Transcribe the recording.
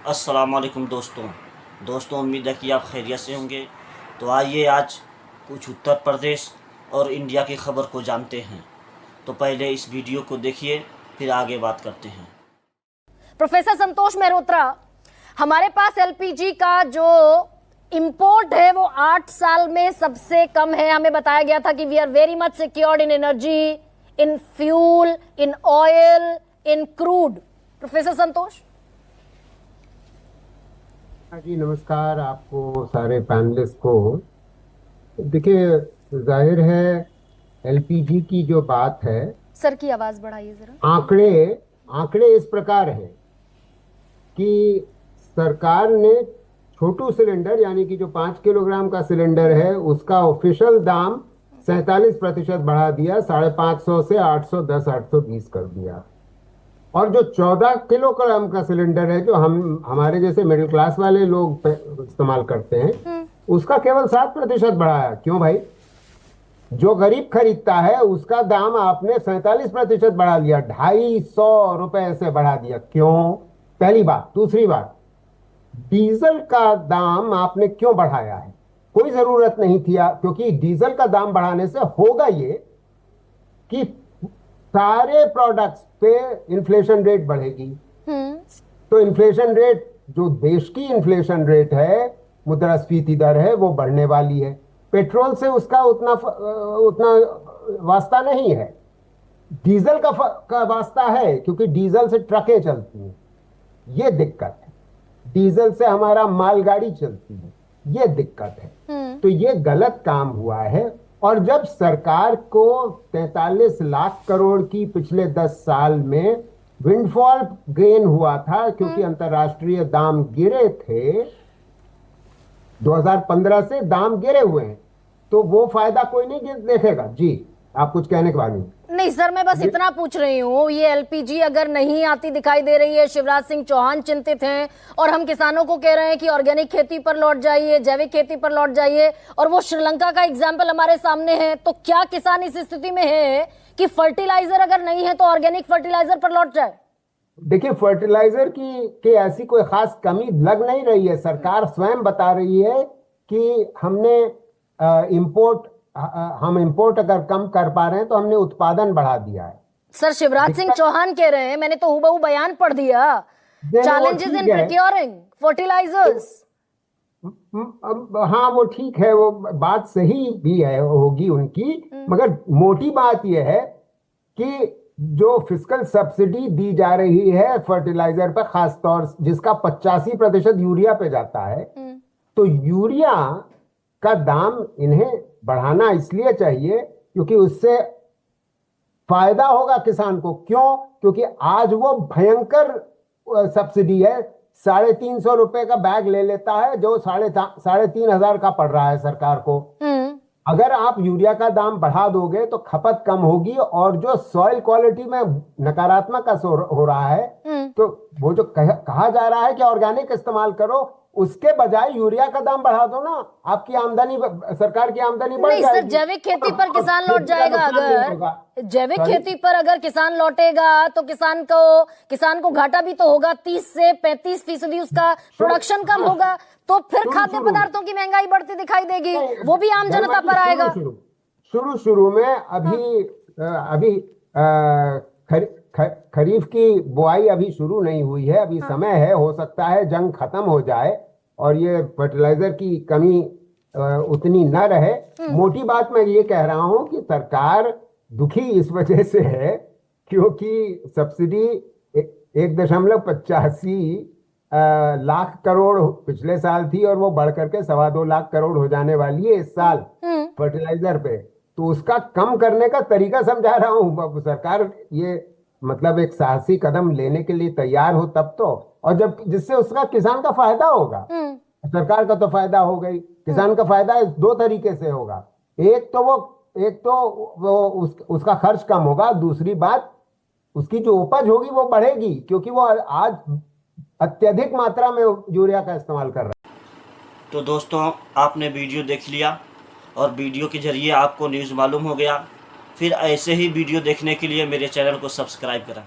अस्सलाम वालेकुम दोस्तों, उम्मीद है कि आप खैरियत से होंगे। तो आइए आज कुछ उत्तर प्रदेश और इंडिया की ख़बर को जानते हैं। तो पहले इस वीडियो को देखिए, फिर आगे बात करते हैं। प्रोफेसर संतोष मेहरोत्रा, हमारे पास एलपीजी का जो इंपोर्ट है वो 8 साल में सबसे कम है। हमें बताया गया था कि we are very much secured in energy, in fuel, in oil, in crude. Professor Santosh ji नमस्कार आपको, सारे पैनलिस्ट को। देखिए, जाहिर है एलपीजी की जो बात है, सर की आवाज बढ़ाइए जरा। आंकड़े इस प्रकार हैं कि सरकार ने छोटू सिलेंडर यानी कि जो 5 किलोग्राम का सिलेंडर है उसका ऑफिशियल दाम 47% बढ़ा दिया, 550 से 810 820 कर दिया। और जो 14 किलोग्राम का सिलेंडर है जो हमारे जैसे मिडिल क्लास वाले लोग इस्तेमाल करते हैं, उसका केवल 7% बढ़ाया। क्यों भाई? जो गरीब खरीदता है उसका दाम आपने 47% बढ़ा दिया, 250 रुपए से बढ़ा दिया। क्यों? पहली बात। दूसरी बात, डीजल का दाम आपने क्यों बढ़ाया है? कोई जरूरत नहीं थी, क्योंकि डीजल का दाम बढ़ाने से होगा ये कि सारे प्रोडक्ट्स पे इन्फ्लेशन रेट बढ़ेगी। तो इन्फ्लेशन रेट, जो देश की इन्फ्लेशन रेट है, मुद्रास्फीति दर है, वो बढ़ने वाली है। पेट्रोल से उसका उतना वास्ता नहीं है। डीजल का वास्ता है, क्योंकि डीजल से ट्रकें चलती हैं, ये दिक्कत है। डीजल से हमारा मालगाड़ी चलती है, ये दिक्कत है। तो ये गलत काम हुआ है। और जब सरकार को 43 लाख करोड़ की पिछले 10 साल में विंडफॉल गेन हुआ था, क्योंकि अंतर्राष्ट्रीय दाम गिरे थे, 2015 से दाम गिरे हुए हैं, तो वो फायदा कोई नहीं देखेगा। जी, आप कुछ कहने के बाद नहीं सर, मैं बस इतना पूछ रही हूँ, ये एलपीजी अगर नहीं आती दिखाई दे रही है, शिवराज सिंह चौहान चिंतित हैं और हम किसानों को कह रहे हैं कि ऑर्गेनिक खेती पर लौट जाइए, जैविक खेती पर लौट जाइए, और वो श्रीलंका का एग्जाम्पल हमारे सामने है। तो क्या किसान इस स्थिति में है कि फर्टिलाइजर अगर नहीं है तो ऑर्गेनिक फर्टिलाइजर पर लौट जाए? देखिए, फर्टिलाइजर की ऐसी कोई खास कमी लग नहीं रही है। सरकार स्वयं बता रही है कि हम इंपोर्ट अगर कम कर पा रहे हैं तो हमने उत्पादन बढ़ा दिया है। सर, शिवराज सिंह चौहान कह रहे हैं, मैंने तो हुबहू बयान पढ़ दिया, चैलेंजेस इन प्रोक्योरिंग फर्टिलाइजर्स। हाँ, वो ठीक है, वो बात सही भी है, होगी उनकी, मगर मोटी बात यह है कि जो फिस्कल सब्सिडी दी जा रही है फर्टिलाइजर पर, खासतौर जिसका 85% यूरिया पे जाता है, तो यूरिया का दाम इन्हें बढ़ाना इसलिए चाहिए क्योंकि उससे फायदा होगा किसान को। क्यों? क्योंकि आज वो भयंकर सब्सिडी है, 350 रुपए का बैग ले लेता है, जो 3,500 का पड़ रहा है सरकार को। अगर आप यूरिया का दाम बढ़ा दोगे तो खपत कम होगी, और जो सॉइल क्वालिटी में नकारात्मक असर हो रहा है, तो वो जो कहा जा रहा है कि ऑर्गेनिक इस्तेमाल करो, उसके बजाय यूरिया का दाम बढ़ा दो ना, आपकी आमदनी, सरकार की आमदनी बढ़ जाएगी। नहीं सर, जैविक खेती पर किसान लौट जाएगा। अगर जैविक खेती पर अगर किसान लौटेगा तो किसान को घाटा भी तो होगा, 30 से 35% उसका प्रोडक्शन कम होगा, तो फिर खाद्य पदार्थों की महंगाई बढ़ती दिखाई देगी, वो भी आम जनता पर आएगा। शुरू में अभी खरीफ की बुआई अभी शुरू नहीं हुई है, अभी समय है, हो सकता है जंग खत्म हो जाए और ये फर्टिलाइजर की कमी उतनी न रहे। मोटी बात मैं ये कह रहा हूं कि सरकार दुखी इस वजह से है क्योंकि सब्सिडी 1.85 लाख करोड़ पिछले साल थी, और वो बढ़ करके 2.25 लाख करोड़ हो जाने वाली है इस साल फर्टिलाइजर पे। तो उसका कम करने का तरीका समझा रहा हूँ। सरकार ये मतलब एक साहसी कदम लेने के लिए तैयार हो तब तो, और जब जिससे उसका किसान का फायदा होगा, सरकार का तो फायदा हो गई, किसान का फायदा 2 तरीके से होगा। एक तो उसका खर्च कम होगा, दूसरी बात उसकी जो उपज होगी वो बढ़ेगी, क्योंकि वो आज अत्यधिक मात्रा में यूरिया का इस्तेमाल कर रहा है। तो दोस्तों, आपने वीडियो देख लिया और वीडियो के जरिए आपको न्यूज़ मालूम हो गया। फिर ऐसे ही वीडियो देखने के लिए मेरे चैनल को सब्सक्राइब करें।